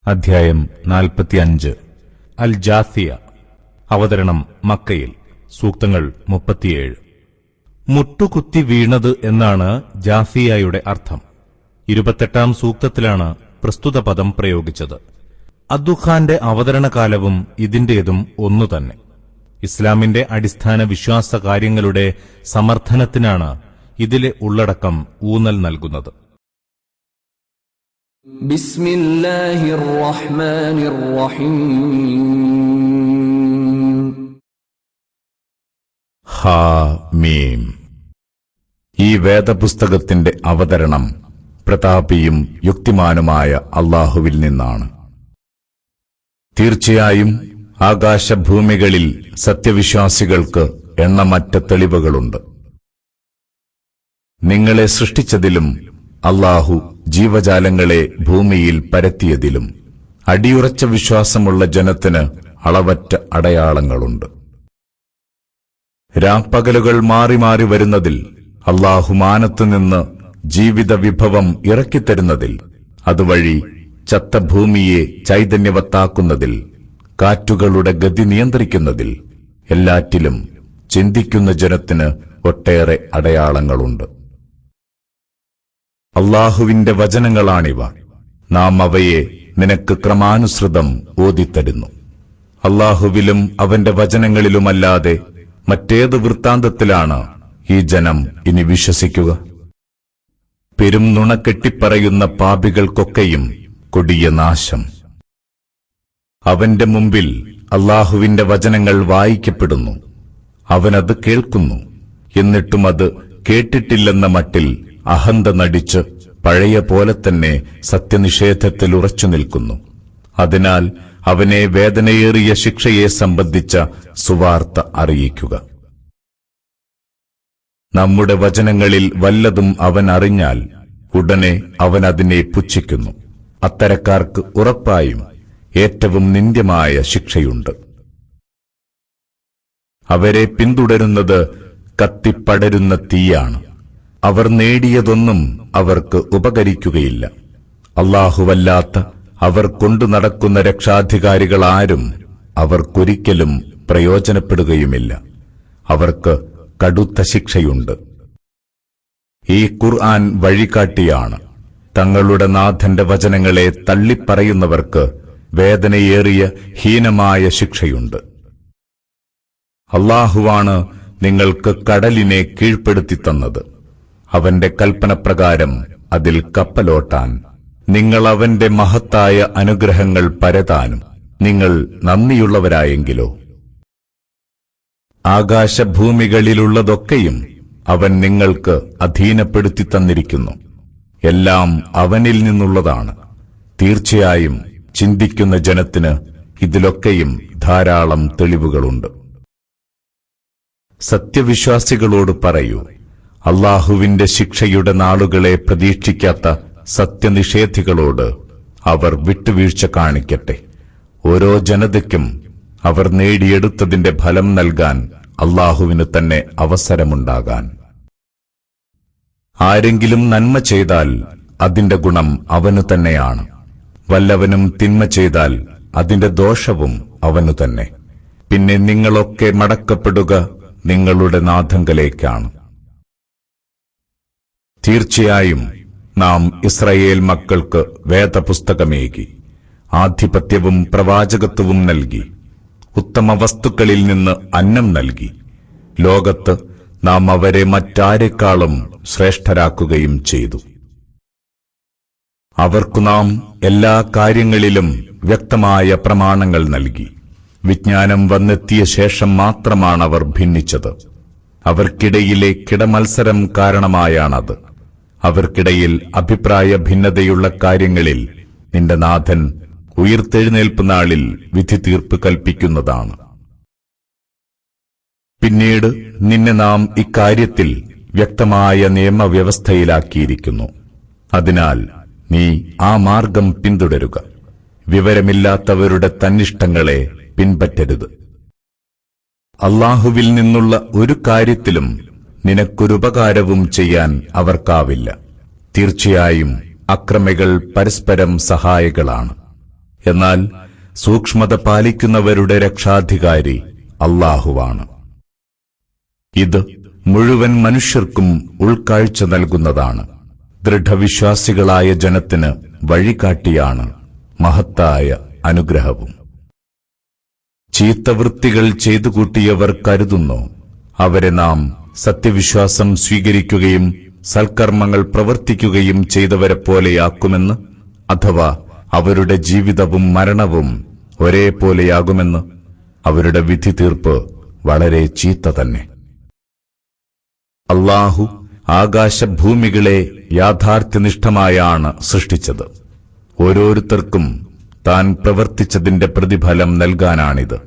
അധ്യായം 45 അൽ ജാസിയ. അവതരണം മക്കയിൽ. സൂക്തങ്ങൾ 37. മുട്ടുകുത്തി വീണത് എന്നാണ് ജാസിയയുടെ അർത്ഥം. 28-ാം സൂക്തത്തിലാണ് പ്രസ്തുത പദം പ്രയോഗിച്ചത്. അദ്ദുഖാന്റെ അവതരണകാലവും ഇതിന്റേതും ഒന്നുതന്നെ. ഇസ്ലാമിന്റെ അടിസ്ഥാന വിശ്വാസ കാര്യങ്ങളുടെ സമർത്ഥനത്തിനാണ് ഇതിലെ ഉള്ളടക്കം ഊന്നൽ നൽകുന്നത്. ബിസ്മില്ലാഹിർ റഹ്മാനിർ റഹീം. ഹാമീം. ഈ വേദപുസ്തകത്തിന്റെ അവതരണം പ്രതാപിയും യുക്തിമാനുമായ അല്ലാഹുവിൽ നിന്നാണ്. തീർച്ചയായും ആകാശഭൂമികളിൽ സത്യവിശ്വാസികൾക്ക് എണ്ണമറ്റ തെളിവുകളുണ്ട്. നിങ്ങളെ സൃഷ്ടിച്ചതിലും അല്ലാഹു ജീവജാലങ്ങളെ ഭൂമിയിൽ പരത്തിയതിലും അടിയുറച്ച വിശ്വാസമുള്ള ജനത്തിന് അളവറ്റ അടയാളങ്ങളുണ്ട്. രാപ്പകലുകൾ മാറി മാറി വരുന്നതിൽ, അല്ലാഹു മാനത്തുനിന്ന് ജീവിത വിഭവം ഇറക്കിത്തരുന്നതിൽ, അതുവഴി ചത്ത ഭൂമിയെ ചൈതന്യവത്താക്കുന്നതിൽ, കാറ്റുകളുടെ ഗതി നിയന്ത്രിക്കുന്നതിൽ, എല്ലാറ്റിലും ചിന്തിക്കുന്ന ജനത്തിന് ഒട്ടേറെ അടയാളങ്ങളുണ്ട്. അല്ലാഹുവിന്റെ വചനങ്ങളാണിവ. നാം അവയെ നിനക്ക് ക്രമാനുസൃതം ഓതിത്തരുന്നു. അല്ലാഹുവിലും അവന്റെ വചനങ്ങളിലുമല്ലാതെ മറ്റേത് വൃത്താന്തത്തിലാണ് ഈ ജനം ഇനി വിശ്വസിക്കുക? പെരും നുണ കെട്ടിപ്പറയുന്ന പാപികൾക്കൊക്കെയും കൊടിയ നാശം. അവന്റെ മുമ്പിൽ അല്ലാഹുവിന്റെ വചനങ്ങൾ വായിക്കപ്പെടുന്നു. അവനത് കേൾക്കുന്നു. എന്നിട്ടും അത് കേട്ടിട്ടില്ലെന്ന മട്ടിൽ അഹന്ത നടിച്ച് പഴയ പോലെ തന്നെ സത്യനിഷേധത്തിൽ ഉറച്ചു നിൽക്കുന്നു. അതിനാൽ അവനെ വേദനയേറിയ ശിക്ഷയെ സംബന്ധിച്ച സുവാർത്ത അറിയിക്കുക. നമ്മുടെ വചനങ്ങളിൽ വല്ലതും അവൻ അറിഞ്ഞാൽ ഉടനെ അവൻ അതിനെ പുച്ഛിക്കുന്നു. അത്തരക്കാർക്ക് ഉറപ്പായും ഏറ്റവും നിന്ദ്യമായ ശിക്ഷയുണ്ട്. അവരെ പിന്തുടരുന്നത് കത്തിപ്പടരുന്ന തീയാണ്. അവർ നേടിയതൊന്നും അവർക്ക് ഉപകരിക്കുകയില്ല. അല്ലാഹുവല്ലാത്ത അവർ കൊണ്ടു നടക്കുന്ന രക്ഷാധികാരികളാരും അവർക്കൊരിക്കലും പ്രയോജനപ്പെടുകയുമില്ല. അവർക്ക് കടുത്ത ശിക്ഷയുണ്ട്. ഈ ഖുർആൻ വഴികാട്ടിയാണ്. തങ്ങളുടെ നാഥന്റെ വചനങ്ങളെ തള്ളിപ്പറയുന്നവർക്ക് വേദനയേറിയ ഹീനമായ ശിക്ഷയുണ്ട്. അല്ലാഹുവാണ് നിങ്ങൾക്ക് കടലിനെ കീഴ്പ്പെടുത്തി തന്നത്. അവന്റെ കൽപ്പനപ്രകാരം അതിൽ കപ്പലോട്ടാൻ, നിങ്ങൾ അവന്റെ മഹത്തായ അനുഗ്രഹങ്ങൾ പരതാനും നിങ്ങൾ നന്ദിയുള്ളവരായെങ്കിലോ. ആകാശഭൂമികളിലുള്ളതൊക്കെയും അവൻ നിങ്ങൾക്ക് അധീനപ്പെടുത്തി തന്നിരിക്കുന്നു. എല്ലാം അവനിൽ നിന്നുള്ളതാണ്. തീർച്ചയായും ചിന്തിക്കുന്ന ജനത്തിന് ഇതിലൊക്കെയും ധാരാളം തെളിവുകളുണ്ട്. സത്യവിശ്വാസികളോട് പറയൂ, അല്ലാഹുവിന്റെ ശിക്ഷയുടെ നാളുകളെ പ്രതീക്ഷിക്കാത്ത സത്യനിഷേധികളോട് അവർ വിട്ടുവീഴ്ച കാണിക്കട്ടെ. ഓരോ ജനതയ്ക്കും അവർ നേടിയെടുത്തതിന്റെ ഫലം നൽകാൻ അല്ലാഹുവിന് തന്നെ അവസരമുണ്ടാകാൻ. ആരെങ്കിലും നന്മ ചെയ്താൽ അതിന്റെ ഗുണം അവനു തന്നെയാണ്. വല്ലവനും തിന്മ ചെയ്താൽ അതിന്റെ ദോഷവും അവനു തന്നെ. പിന്നെ നിങ്ങളൊക്കെ മടക്കപ്പെടുക നിങ്ങളുടെ നാഥങ്കലേക്കാണ്. തീർച്ചയായും നാം ഇസ്രായേൽ മക്കൾക്ക് വേദപുസ്തകമേകി, ആധിപത്യവും പ്രവാചകത്വവും നൽകി, ഉത്തമ വസ്തുക്കളിൽ നിന്ന് അന്നം നൽകി. ലോകത്ത് നാം അവരെ മറ്റാരെക്കാളും ശ്രേഷ്ഠരാക്കുകയും ചെയ്തു. അവർക്കു നാം എല്ലാ കാര്യങ്ങളിലും വ്യക്തമായ പ്രമാണങ്ങൾ നൽകി. വിജ്ഞാനം വന്നെത്തിയ ശേഷം മാത്രമാണ് അവർ ഭിന്നിച്ചത്. അവർക്കിടയിലെ കിടമത്സരം കാരണമായാണത്. അവർക്കിടയിൽ അഭിപ്രായ ഭിന്നതയുള്ള കാര്യങ്ങളിൽ നിന്റെ നാഥൻ ഉയിർത്തെഴുന്നേൽപ്പ് നാളിൽ വിധി തീർപ്പ് കൽപ്പിക്കുന്നതാണ്. പിന്നീട് നിന്നെ നാം ഇക്കാര്യത്തിൽ വ്യക്തമായ നിയമവ്യവസ്ഥയിലാക്കിയിരിക്കുന്നു. അതിനാൽ നീ ആ മാർഗം പിന്തുടരുക. വിവരമില്ലാത്തവരുടെ തന്നിഷ്ടങ്ങളെ പിൻപറ്റരുത്. അല്ലാഹുവിൽ നിന്നുള്ള ഒരു കാര്യത്തിലും നിനക്കൊരുപകാരവും ചെയ്യാൻ അവർക്കാവില്ല. തീർച്ചയായും അക്രമികൾ പരസ്പരം സഹായികളാണ്. എന്നാൽ സൂക്ഷ്മത പാലിക്കുന്നവരുടെ രക്ഷാധികാരി അല്ലാഹുവാണ്. ഇത് മുഴുവൻ മനുഷ്യർക്കും ഉൾക്കാഴ്ച നൽകുന്നതാണ്. ദൃഢവിശ്വാസികളായ ജനത്തിന് വഴികാട്ടിയാണ് മഹത്തായ അനുഗ്രഹവും. ചീത്തവൃത്തികൾ ചെയ്തുകൂട്ടിയവർ കരുതുന്നു അവരെ നാം സത്യവിശ്വാസം സ്വീകരിക്കുകയും സൽക്കർമ്മങ്ങൾ പ്രവർത്തിക്കുകയും ചെയ്തവരെപ്പോലെയാക്കുമെന്ന്, അഥവാ അവരുടെ ജീവിതവും മരണവും ഒരേപോലെയാകുമെന്ന്. അവരുടെ വിധി തീർപ്പ് വളരെ ചീത്ത തന്നെ. അല്ലാഹു ആകാശഭൂമികളെ യാഥാർത്ഥ്യനിഷ്ഠമായാണ് സൃഷ്ടിച്ചത്. ഓരോരുത്തർക്കും താൻ പ്രവർത്തിച്ചതിന്റെ പ്രതിഫലം നൽകാനാണിത്.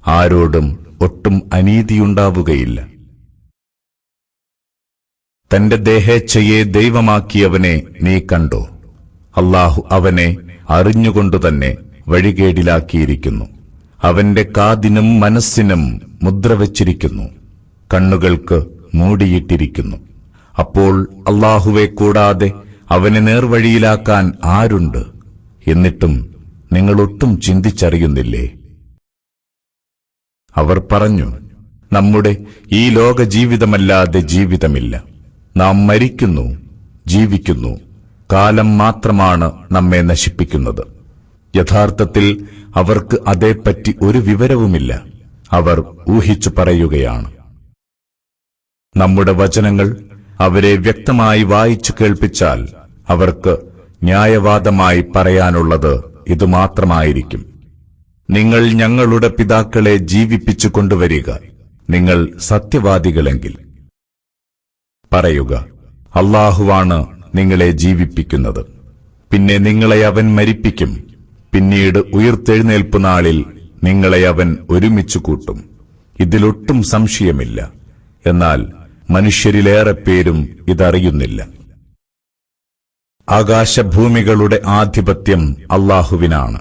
ആരോടും ഒട്ടും അനീതിയുണ്ടാവുകയില്ല. തന്റെ ദേഹേച്ഛയെ ദൈവമാക്കിയവനെ നീ കണ്ടോ? അല്ലാഹു അവനെ അറിഞ്ഞുകൊണ്ടുതന്നെ വഴികേടിലാക്കിയിരിക്കുന്നു. അവന്റെ കാതിനും മനസ്സിനും മുദ്രവച്ചിരിക്കുന്നു, കണ്ണുകൾക്ക് മൂടിയിട്ടിരിക്കുന്നു. അപ്പോൾ അല്ലാഹുവെ കൂടാതെ അവനെ നേർവഴിയിലാക്കാൻ ആരുണ്ട്? എന്നിട്ടും നിങ്ങളൊട്ടും ചിന്തിച്ചറിയുന്നില്ലേ? അവർ പറഞ്ഞു, നമ്മുടെ ഈ ലോക ജീവിതമല്ലാതെ ജീവിതമില്ല. നാം മരിക്കുന്നു, ജീവിക്കുന്നു. കാലം മാത്രമാണ് നമ്മെ നശിപ്പിക്കുന്നത്. യഥാർത്ഥത്തിൽ അവർക്ക് അതേപ്പറ്റി ഒരു വിവരവുമില്ല. അവർ ഊഹിച്ചു പറയുകയാണ്. നമ്മുടെ വചനങ്ങൾ അവരെ വ്യക്തമായി വായിച്ചു കേൾപ്പിച്ചാൽ അവർക്ക് ന്യായവാദമായി പറയാനുള്ളത് ഇതുമാത്രമായിരിക്കും. നിങ്ങൾ ഞങ്ങളുടെ പിതാക്കളെ ജീവിപ്പിച്ചു കൊണ്ടുവരിക, നിങ്ങൾ സത്യവാദികളെങ്കിൽ. പറയുക, അല്ലാഹുവാണ് നിങ്ങളെ ജീവിപ്പിക്കുന്നത്. പിന്നെ നിങ്ങളെ അവൻ മരിപ്പിക്കും. പിന്നീട് ഉയിർത്തെഴുന്നേൽപ്പ് നാളിൽ നിങ്ങളെ അവൻ ഒരുമിച്ചു കൂട്ടും. ഇതിലൊട്ടും സംശയമില്ല. എന്നാൽ മനുഷ്യരിലേറെ പേരും ഇതറിയുന്നില്ല. ആകാശഭൂമികളുടെ ആധിപത്യം അല്ലാഹുവിനാണ്.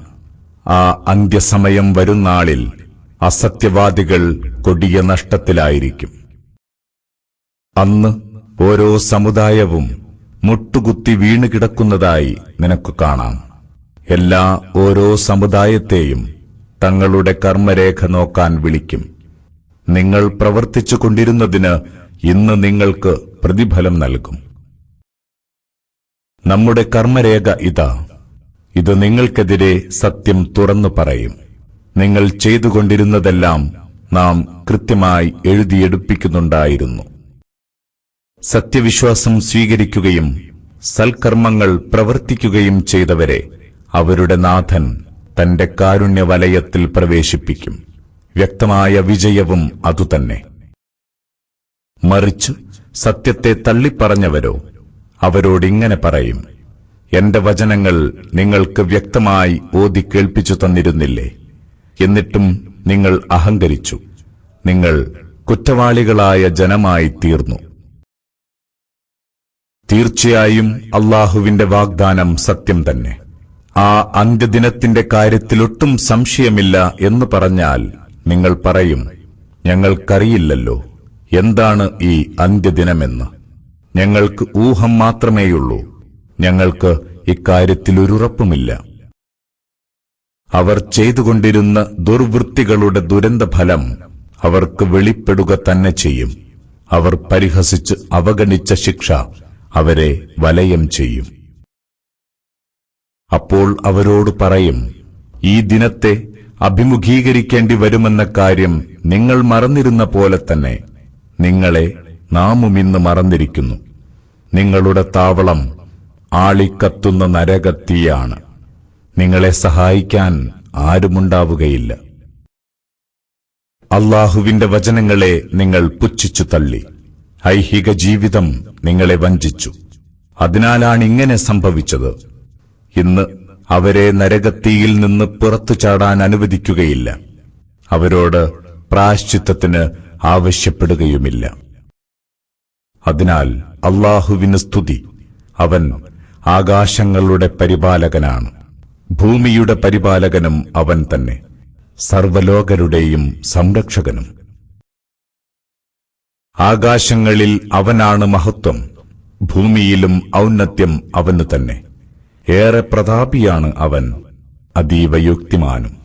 ആ അന്ത്യസമയം വരുന്നാളിൽ അസത്യവാദികൾ കൊടിയ നഷ്ടത്തിലായിരിക്കും. അന്ന് ഓരോ സമുദായവും മുട്ടുകുത്തി വീണുകിടക്കുന്നതായി നിനക്ക് കാണാം. എല്ലാ ഓരോ സമുദായത്തെയും തങ്ങളുടെ കർമ്മരേഖ നോക്കാൻ വിളിക്കും. നിങ്ങൾ പ്രവർത്തിച്ചു കൊണ്ടിരുന്നതിന് ഇന്ന് നിങ്ങൾക്ക് പ്രതിഫലം നൽകും. നമ്മുടെ കർമ്മരേഖ ഇതാ. ഇത് നിങ്ങൾക്കെതിരെ സത്യം തുറന്നു പറയും. നിങ്ങൾ ചെയ്തുകൊണ്ടിരുന്നതെല്ലാം നാം കൃത്യമായി എഴുതിയെടുപ്പിക്കുന്നുണ്ടായിരുന്നു. സത്യവിശ്വാസം സ്വീകരിക്കുകയും സൽക്കർമ്മങ്ങൾ പ്രവർത്തിക്കുകയും ചെയ്തവരെ അവരുടെ നാഥൻ തന്റെ കാരുണ്യവലയത്തിൽ പ്രവേശിപ്പിക്കും. വ്യക്തമായ വിജയവും അതുതന്നെ. മറിച്ച് സത്യത്തെ തള്ളിപ്പറഞ്ഞവരോ അവരോടിങ്ങനെ പറയും, എന്റെ വചനങ്ങൾ നിങ്ങൾക്ക് വ്യക്തമായി ഓതി കേൾപ്പിച്ചു തന്നിരുന്നില്ലേ? എന്നിട്ടും നിങ്ങൾ അഹങ്കരിച്ചു. നിങ്ങൾ കുറ്റവാളികളായ ജനമായി തീർന്നു. തീർച്ചയായും അല്ലാഹുവിന്റെ വാഗ്ദാനം സത്യം തന്നെ. ആ അന്ത്യദിനത്തിന്റെ കാര്യത്തിലൊട്ടും സംശയമില്ല എന്ന് പറഞ്ഞാൽ നിങ്ങൾ പറയും, ഞങ്ങൾക്കറിയില്ലല്ലോ എന്താണ് ഈ അന്ത്യദിനമെന്ന്. ഞങ്ങൾക്ക് ഊഹം മാത്രമേയുള്ളൂ. ഞങ്ങൾക്ക് ഇക്കാര്യത്തിലൊരുറപ്പുമില്ല. അവർ ചെയ്തുകൊണ്ടിരുന്ന ദുർവൃത്തികളുടെ ദുരന്തഫലം അവർക്ക് വെളിപ്പെടുക തന്നെ ചെയ്യും. അവർ പരിഹസിച്ച് അവഗണിച്ച ശിക്ഷ അവരെ വലയം ചെയ്യും. അപ്പോൾ അവരോട് പറയും, ഈ ദിനത്തെ അഭിമുഖീകരിക്കേണ്ടി വരുമെന്ന കാര്യം നിങ്ങൾ മറന്നിരുന്ന പോലെ തന്നെ നിങ്ങളെ നാമും ഇന്ന് മറന്നിരിക്കുന്നു. നിങ്ങളുടെ താവളം ആളിക്കത്തുന്ന നരകത്തീയാണ്. നിങ്ങളെ സഹായിക്കാൻ ആരുമുണ്ടാവുകയില്ല. അല്ലാഹുവിന്റെ വചനങ്ങളെ നിങ്ങൾ പുച്ഛിച്ചു തള്ളി. ഐഹിക ജീവിതം നിങ്ങളെ വഞ്ചിച്ചു. അതിനാലാണിങ്ങനെ സംഭവിച്ചത്. ഇന്ന് അവരെ നരകത്തീയിൽ നിന്ന് പുറത്തു ചാടാൻ അനുവദിക്കുകയില്ല. അവരോട് പ്രായശ്ചിത്തത്തിന് ആവശ്യപ്പെടുകയുമില്ല. അതിനാൽ അല്ലാഹുവിന് സ്തുതി. അവൻ ആകാശങ്ങളുടെ പരിപാലകനാണ്, ഭൂമിയുടെ പരിപാലകനും അവൻ തന്നെ, സർവ്വലോകരുടെയും സംരക്ഷകനും. ആകാശങ്ങളിൽ അവനാണ് മഹത്വം, ഭൂമിയിലും ഔന്നത്യം അവനു തന്നെ. ഏറെ പ്രതാപിയാണ് അവൻ. അതീവ യുക്തിമാനും.